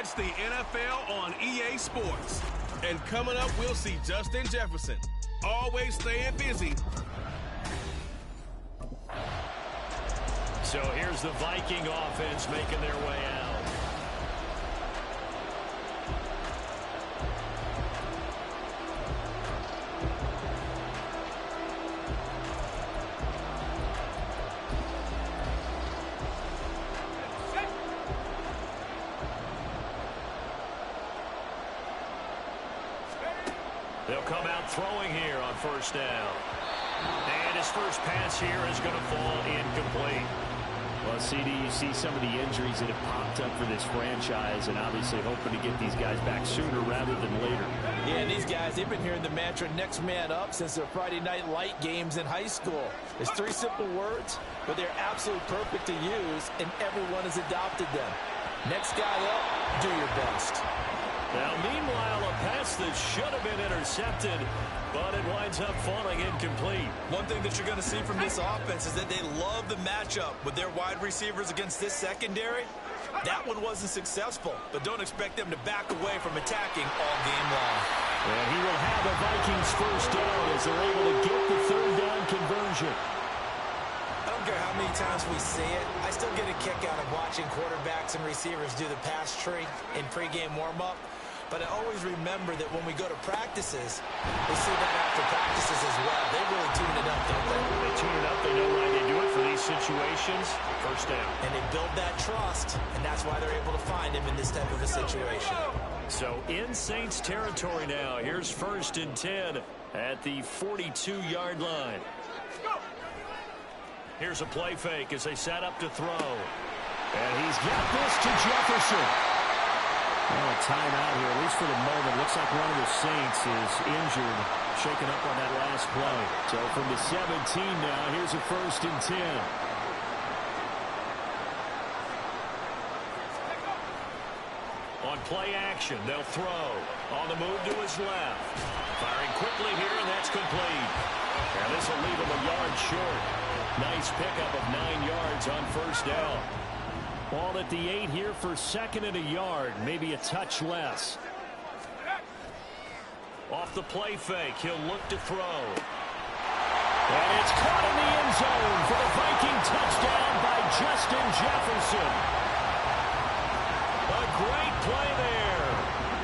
It's the NFL on EA Sports. And coming up, we'll see Justin Jefferson, always staying busy. So here's the Viking offense making their way out. They'll come out throwing here on first down. And his first pass here is going to fall incomplete. Well, CD, you see some of the injuries that have popped up for this franchise, and obviously hoping to get these guys back sooner rather than later. Yeah, and these guys, they've been hearing the mantra next man up since their Friday night light games in high school. It's 3 simple words, but they're absolutely perfect to use, and everyone has adopted them. Next guy up, do your best. Now, meanwhile, a pass that should have been intercepted, but it winds up falling incomplete. One thing that you're going to see from this offense is that they love the matchup with their wide receivers against this secondary. That one wasn't successful, but don't expect them to back away from attacking all game long. And he will have the Vikings first down as they're able to get the third down conversion. I don't care how many times we see it. I still get a kick out of watching quarterbacks and receivers do the pass tree in pregame warm-up. But I always remember that when we go to practices, we see that after practices as well. They really tune it up, don't they? They tune it up. They know why they do it for these situations. First down. And they build that trust, and that's why they're able to find him in this type of a situation. So in Saints territory now. Here's 1st and 10 at the 42-yard line. Here's a play fake as they set up to throw. And he's got this to Jefferson. Well, a timeout here, at least for the moment. Looks like one of the Saints is injured, shaken up on that last play. So from the 17 now, here's a 1st and 10. On play action, they'll throw. On the move to his left. Firing quickly here, and that's complete. And this will leave him a yard short. Nice pickup of 9 yards on first down. Ball at the 8 here for 2nd and a yard, maybe a touch less. Off the play fake, he'll look to throw. And it's caught in the end zone for the Viking touchdown by Justin Jefferson. A great play there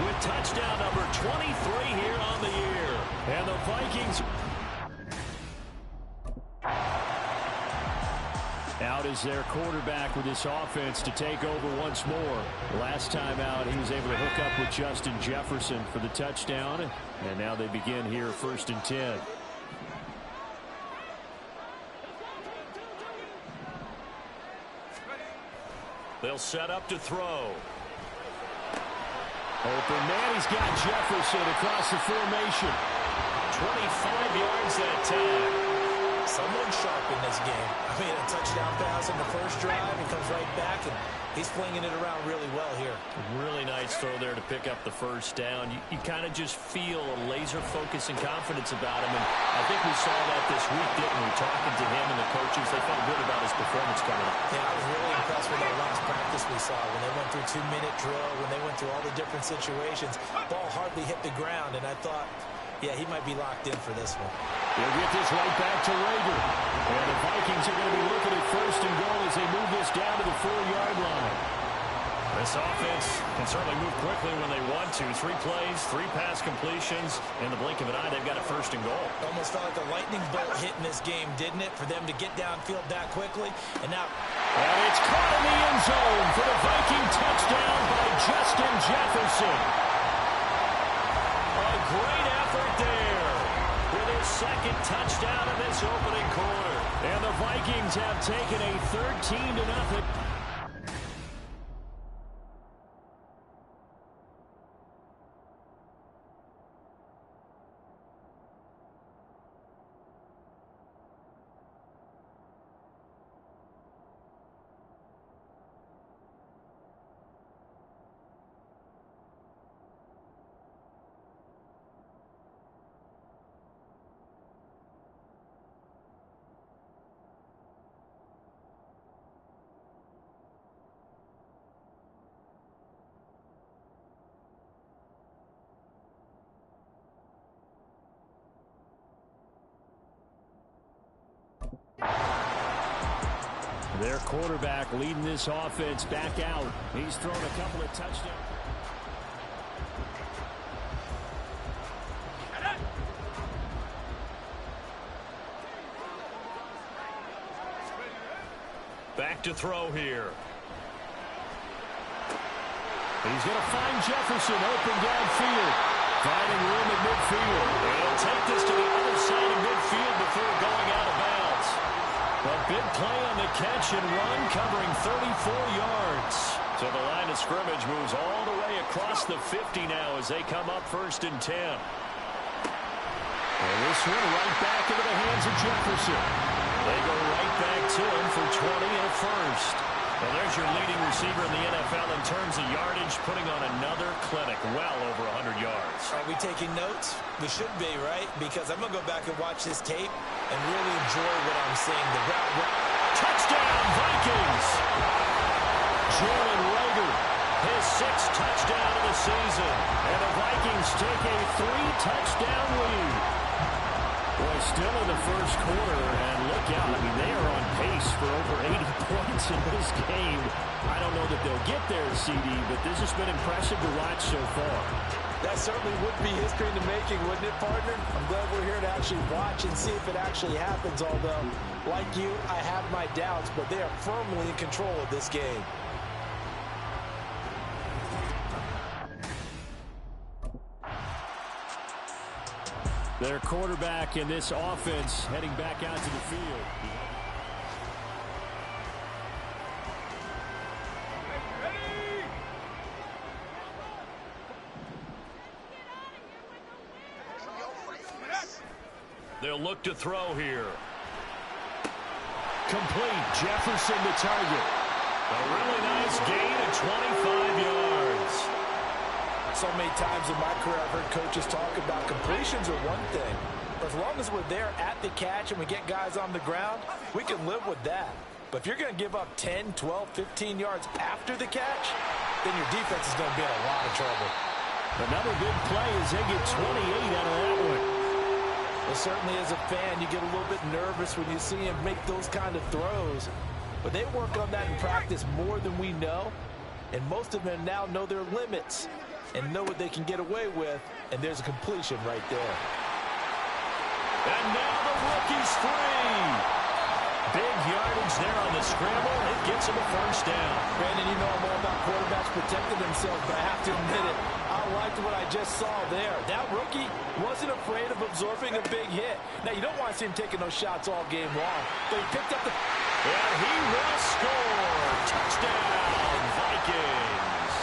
with touchdown number 23 here on the year. And the Vikings out is their quarterback with this offense to take over once more. Last time out, he was able to hook up with Justin Jefferson for the touchdown. And now they begin here 1st and 10. They'll set up to throw. Open man, he's got Jefferson across the formation. 25 yards that time. Someone sharp in this game. I mean, a touchdown pass on the first drive and comes right back, and he's flinging it around really well here. Really nice throw there to pick up the first down. You kind of just feel a laser focus and confidence about him, and I think we saw that this week, didn't we? Talking to him and the coaches, they felt good about his performance coming up. Yeah, I was really impressed with that last practice we saw when they went through 2-minute drill, when they went through all the different situations. Ball hardly hit the ground, and I thought, yeah, he might be locked in for this one. He'll get this right back to Rager. And the Vikings are going to be looking at 1st and goal as they move this down to the 4-yard line. This offense can certainly move quickly when they want to. 3 plays, 3 pass completions. In the blink of an eye, they've got a 1st and goal. Almost felt like a lightning bolt hit in this game, didn't it? For them to get downfield that quickly. And now... And it's caught in the end zone for the Viking touchdown by Justin Jefferson. A great effort there with his 2nd touchdown in this opening quarter. And the Vikings have taken a 13-0. Their quarterback leading this offense back out. He's thrown a couple of touchdowns. Back to throw here. He's going to find Jefferson open downfield. Finding room at midfield. He'll take this to the other side of midfield before going out of bounds. A big play on the catch and run, covering 34 yards. So the line of scrimmage moves all the way across the 50 now as they come up 1st and 10. And this one right back into the hands of Jefferson. They go right back to him for 20 and a first. Well, there's your leading receiver in the NFL in terms of yardage, putting on another clinic, well over 100 yards. Are we taking notes? We should be, right? Because I'm going to go back and watch this tape and really enjoy what I'm seeing. The route. Touchdown, Vikings! Jalen Reagor, his 6th touchdown of the season. And the Vikings take a 3-touchdown lead. Boy, still in the first quarter, and look out. I mean, they are on pace for over 80 points in this game. I don't know that they'll get there, CD, but this has been impressive to watch so far. That certainly would be history in the making, wouldn't it, partner? I'm glad we're here to actually watch and see if it actually happens, although, like you, I have my doubts, but they are firmly in control of this game. Their quarterback in this offense heading back out to the field. They'll look to throw here. Complete. Jefferson the target. A really nice gain of 25 yards. So many times in my career I've heard coaches talk about completions are one thing. But as long as we're there at the catch and we get guys on the ground, we can live with that. But if you're going to give up 10, 12, 15 yards after the catch, then your defense is going to be in a lot of trouble. Another big play as they get 28 out of that one. Well, certainly as a fan, you get a little bit nervous when you see him make those kind of throws. But they work on that in practice more than we know. And most of them now know their limits and know what they can get away with. And there's a completion right there. And now the rookie's free. Big yardage there on the scramble. It gets him a first down. Brandon, you know I'm all about quarterbacks protecting themselves, but I have to admit it. I liked what I just saw there. That rookie wasn't afraid of absorbing a big hit. Now, you don't want to see him taking those shots all game long, but he picked up the... And he will score. Touchdown, Vikings.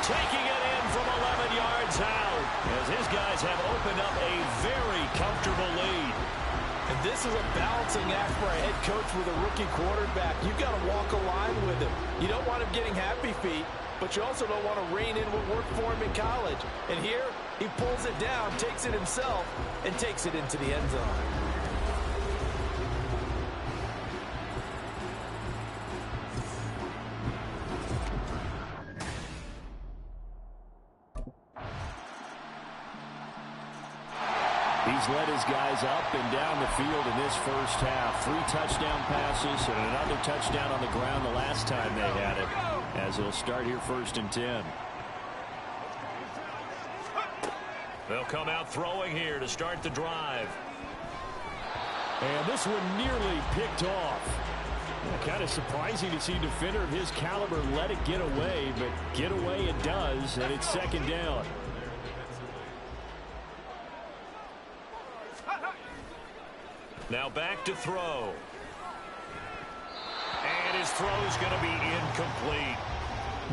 Taking it in from 11 yards out as his guys have opened up a very comfortable lead. And this is a balancing act for a head coach with a rookie quarterback. You've got to walk a line with him. You don't want him getting happy feet, but you also don't want to rein in what worked for him in college. And here, he pulls it down, takes it himself, and takes it into the end zone. He's led his guys up and down the field in this first half. 3 touchdown passes and another touchdown on the ground the last time they had it, as he'll start here 1st and 10. They'll come out throwing here to start the drive. And this one nearly picked off. Kind of surprising to see a defender of his caliber let it get away, but get away it does, and it's 2nd down. Now back to throw. And his throw's going to be incomplete.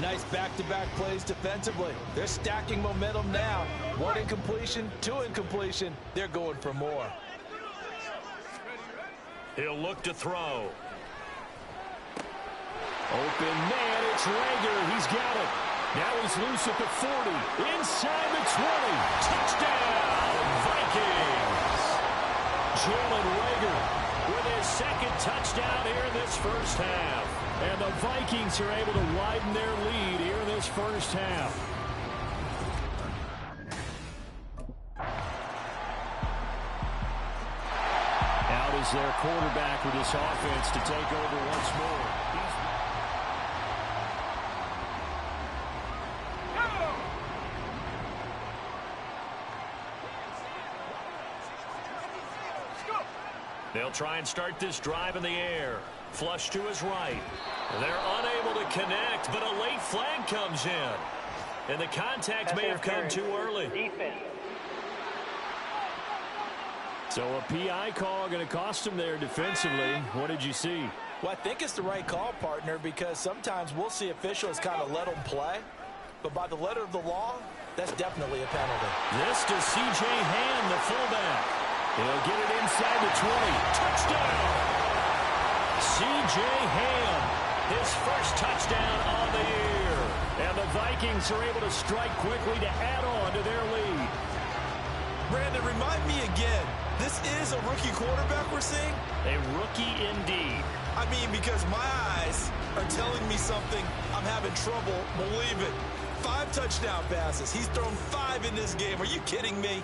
Nice back-to-back plays defensively. They're stacking momentum now. 1 incompletion, 2 incompletion. They're going for more. He'll look to throw. Open man, it's Reagor. He's got it. Now he's loose at the 40. Inside the 20. Touchdown, Vikings. Jalen Reagor with his 2nd touchdown here in this first half. And the Vikings are able to widen their lead here in this first half. Out is their quarterback with this offense to take over once more. They'll try and start this drive in the air. Flush to his right. They're unable to connect, but a late flag comes in. And the contact may have come too early. So a PI call going to cost him there defensively. What did you see? Well, I think it's the right call, partner, because sometimes we'll see officials kind of let them play. But by the letter of the law, that's definitely a penalty. This to C.J. Ham, the fullback. He'll get it inside the 20. Touchdown! C.J. Ham, his first touchdown on the year. And the Vikings are able to strike quickly to add on to their lead. Brandon, remind me again, this is a rookie quarterback we're seeing? A rookie indeed. I mean, because my eyes are telling me something I'm having trouble believing. 5 touchdown passes. He's thrown 5 in this game. Are you kidding me?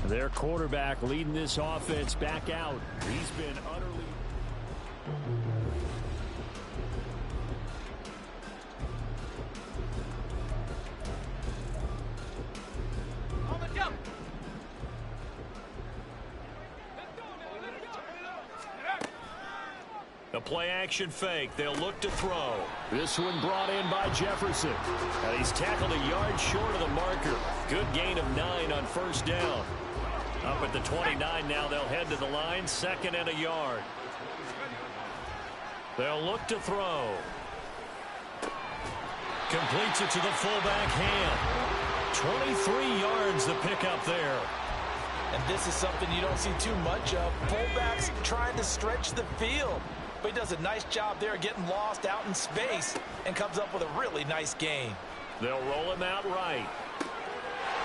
Their quarterback leading this offense back out. He's been utterly... A play-action fake. They'll look to throw. This one brought in by Jefferson. And he's tackled a yard short of the marker. Good gain of 9 on first down. Up at the 29 now, they'll head to the line. 2nd and a yard. They'll look to throw. Completes it to the fullback Ham. 23 yards the pickup there. And this is something you don't see too much of. Fullbacks trying to stretch the field. But he does a nice job there getting lost out in space and comes up with a really nice gain. They'll roll him out right.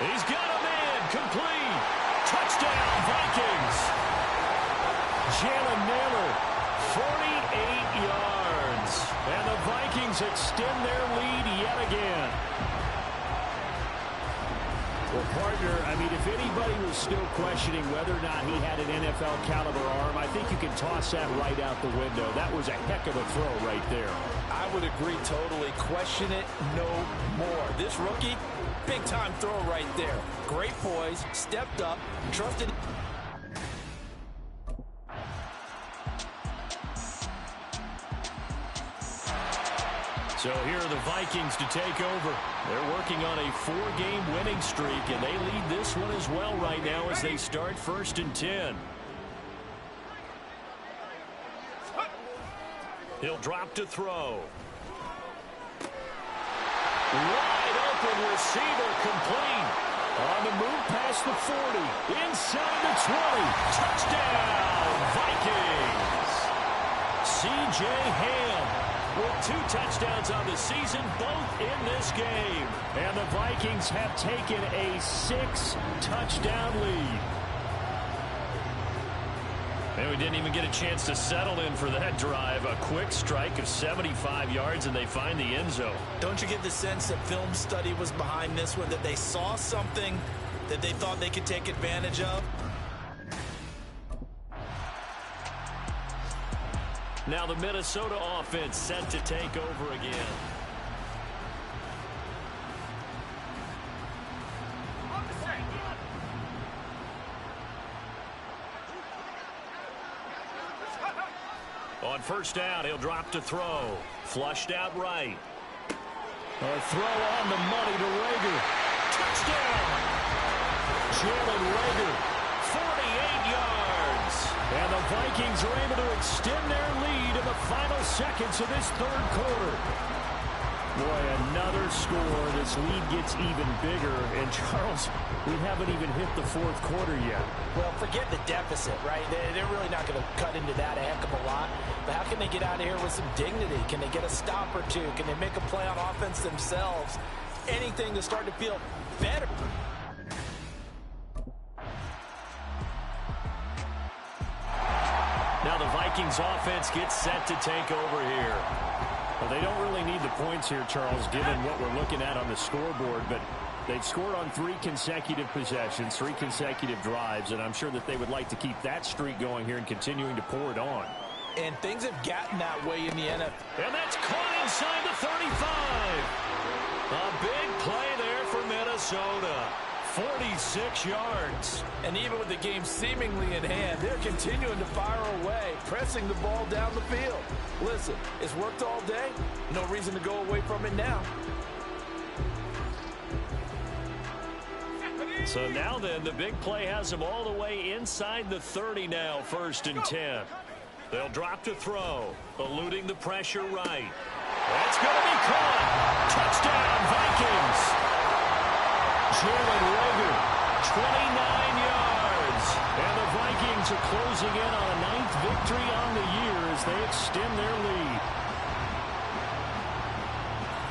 He's got a man complete. Touchdown, Vikings. Jalen Naylor, 48 yards. And the Vikings extend their lead yet again. Well, partner, I mean, if anybody was still questioning whether or not he had an NFL caliber arm, I think you can toss that right out the window. That was a heck of a throw right there. I would agree totally. Question it no more. This rookie, big-time throw right there. Great poise, stepped up, trusted. So here are the Vikings to take over. They're working on a 4-game winning streak, and they lead this one as well right now as they start 1st and 10. He'll drop to throw. Wide open receiver complete. On the move past the 40. Inside the 20. Touchdown, Vikings. C.J. Ham with 2 touchdowns on the season, both in this game. And the Vikings have taken a 6-touchdown lead. And we didn't even get a chance to settle in for that drive. A quick strike of 75 yards, and they find the end zone. Don't you get the sense that film study was behind this one, that they saw something that they thought they could take advantage of? Now the Minnesota offense set to take over again. On first down, he'll drop to throw. Flushed out right. A throw on the money to Rager. Touchdown! Jalen Rager, 48 yards. And the Vikings are able to extend their lead in the final seconds of this third quarter. Boy, another score. This lead gets even bigger. And, Charles, we haven't even hit the fourth quarter yet. Well, forget the deficit, right? They're really not going to cut into that a heck of a lot. But how can they get out of here with some dignity? Can they get a stop or two? Can they make a play on offense themselves? Anything to start to feel better. Now the Vikings offense gets set to take over here. Well, they don't really need the points here, Charles, given what we're looking at on the scoreboard, but they've scored on 3 consecutive possessions, 3 consecutive drives, and I'm sure that they would like to keep that streak going here and continuing to pour it on. And things have gotten that way in the NFL. And that's caught inside the 35. A big play there for Minnesota. 46 yards. And even with the game seemingly in hand, they're continuing to fire away, pressing the ball down the field. Listen, it's worked all day. No reason to go away from it now. So now then, the big play has them all the way inside the 30 now, 1st and 10. They'll drop to throw, eluding the pressure right. That's going to be caught. Touchdown, Vikings. Jalen Rager, 29 yards. And the Vikings are closing in on a 9th victory on the year as they extend their lead.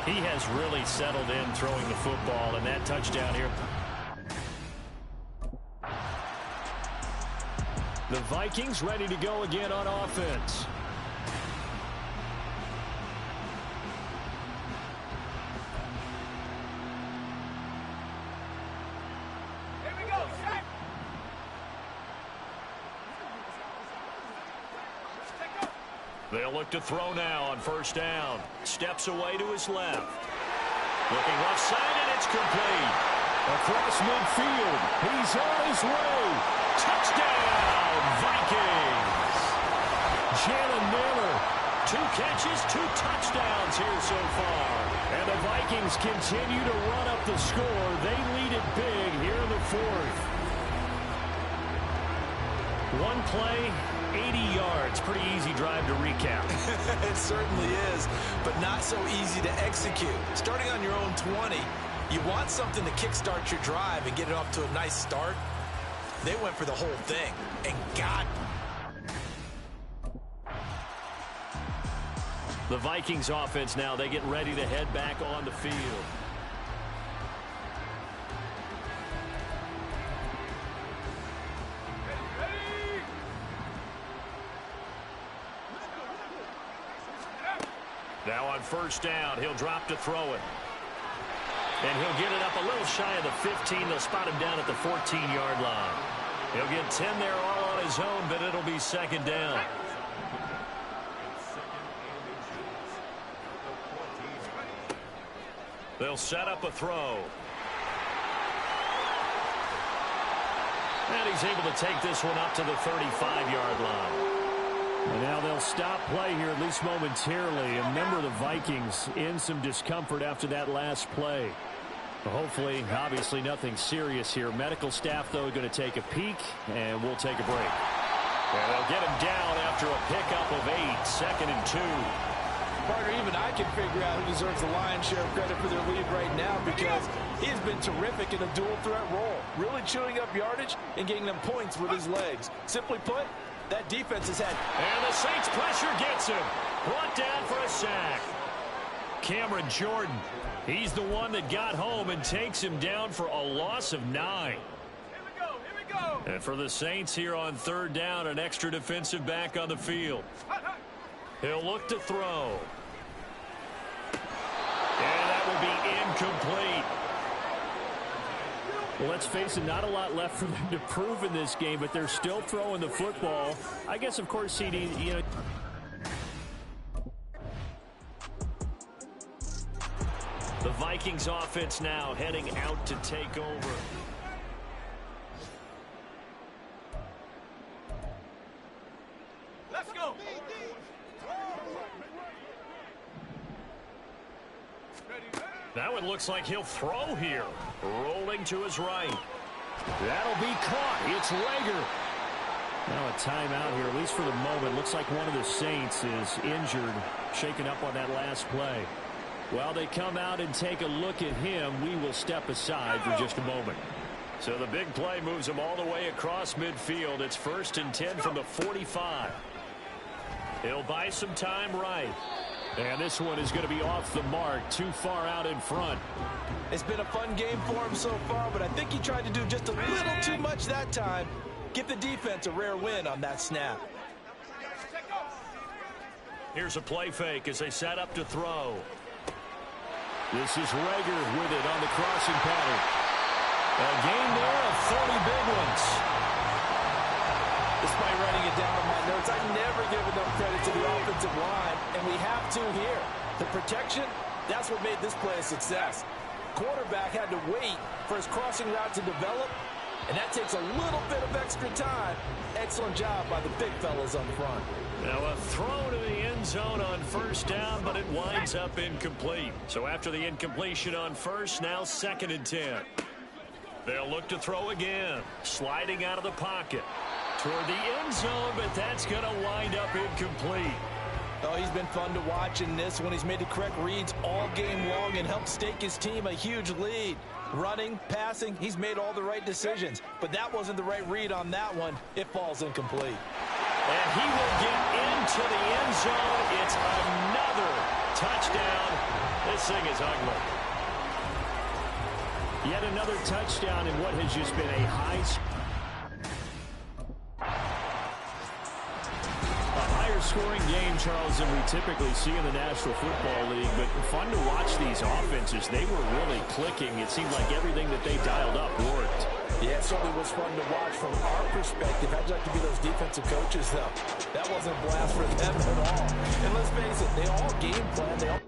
He has really settled in throwing the football, and that touchdown here. The Vikings ready to go again on offense. They'll look to throw now on 1st down. Steps away to his left. Looking left side, and it's complete. Across midfield. He's on his way. Touchdown, Vikings. Jalen Miller. 2 catches, 2 touchdowns here so far. And the Vikings continue to run up the score. They lead it big here in the 4th. One play, 80 yards. Pretty easy drive to recap. It certainly is, but not so easy to execute. Starting on your own 20, you want something to kickstart your drive and get it off to a nice start. They went for the whole thing and got it. The Vikings offense now, they get ready to head back on the field. Now on 1st down, he'll drop to throw it. And he'll get it up a little shy of the 15. They'll spot him down at the 14-yard line. He'll get 10 there all on his own, but it'll be 2nd down. They'll set up a throw. And he's able to take this one up to the 35-yard line. And now they'll stop play here, at least momentarily. And remember, the Vikings in some discomfort after that last play. Hopefully, obviously, nothing serious here. Medical staff, though, going to take a peek, and we'll take a break. And they'll get him down after a pickup of 8, 2nd and 2. Partner, even I can figure out who deserves the lion's share of credit for their lead right now, because he's been terrific in a dual threat role, really chewing up yardage and getting them points with his legs. Simply put, that defense has had. And the Saints pressure gets him. Brought down for a sack. Cameron Jordan, he's the one that got home and takes him down for a loss of 9. Here we go. And for the Saints here on 3rd down, an extra defensive back on the field. He'll look to throw. And that will be incomplete. Well, let's face it, not a lot left for them to prove in this game, but they're still throwing the football. I guess, of course, CD, you know. The Vikings offense now heading out to take over. Let's go. Now it looks like he'll throw here. Rolling to his right. That'll be caught. It's Rager. Now a timeout here, at least for the moment. Looks like one of the Saints is injured, shaken up on that last play. While they come out and take a look at him, we will step aside for just a moment. So the big play moves them all the way across midfield. It's 1st and 10 from the 45. He'll buy some time right. And this one is going to be off the mark, too far out in front. It's been a fun game for him so far, but I think he tried to do just a little too much that time. Give the defense a rare win on that snap. Here's a play fake as they set up to throw. This is Rager with it on the crossing pattern. A gain there of 30 big ones. Despite writing it down on my notes, I never give enough credit to the offensive line, and we have to here. The protection, that's what made this play a success. Quarterback had to wait for his crossing route to develop, and that takes a little bit of extra time. Excellent job by the big fellas on the front. Now a throw to the end zone on 1st down, but it winds up incomplete. So after the incompletion on 1st, now 2nd and 10. They'll look to throw again, sliding out of the pocket toward the end zone, but that's going to wind up incomplete. Oh, he's been fun to watch in this one. He's made the correct reads all game long and helped stake his team a huge lead. Running, passing, he's made all the right decisions. But that wasn't the right read on that one. It falls incomplete. And he will get into the end zone. It's another touchdown. This thing is ugly. Yet another touchdown in what has just been a higher-scoring game, Charles, than we typically see in the National Football League. But fun to watch these offenses. They were really clicking. It seemed like everything that they dialed up worked. Yeah, it certainly was fun to watch from our perspective. I'd like to be those defensive coaches, though. That wasn't a blast for them at all. And let's face it, they all game plan. They all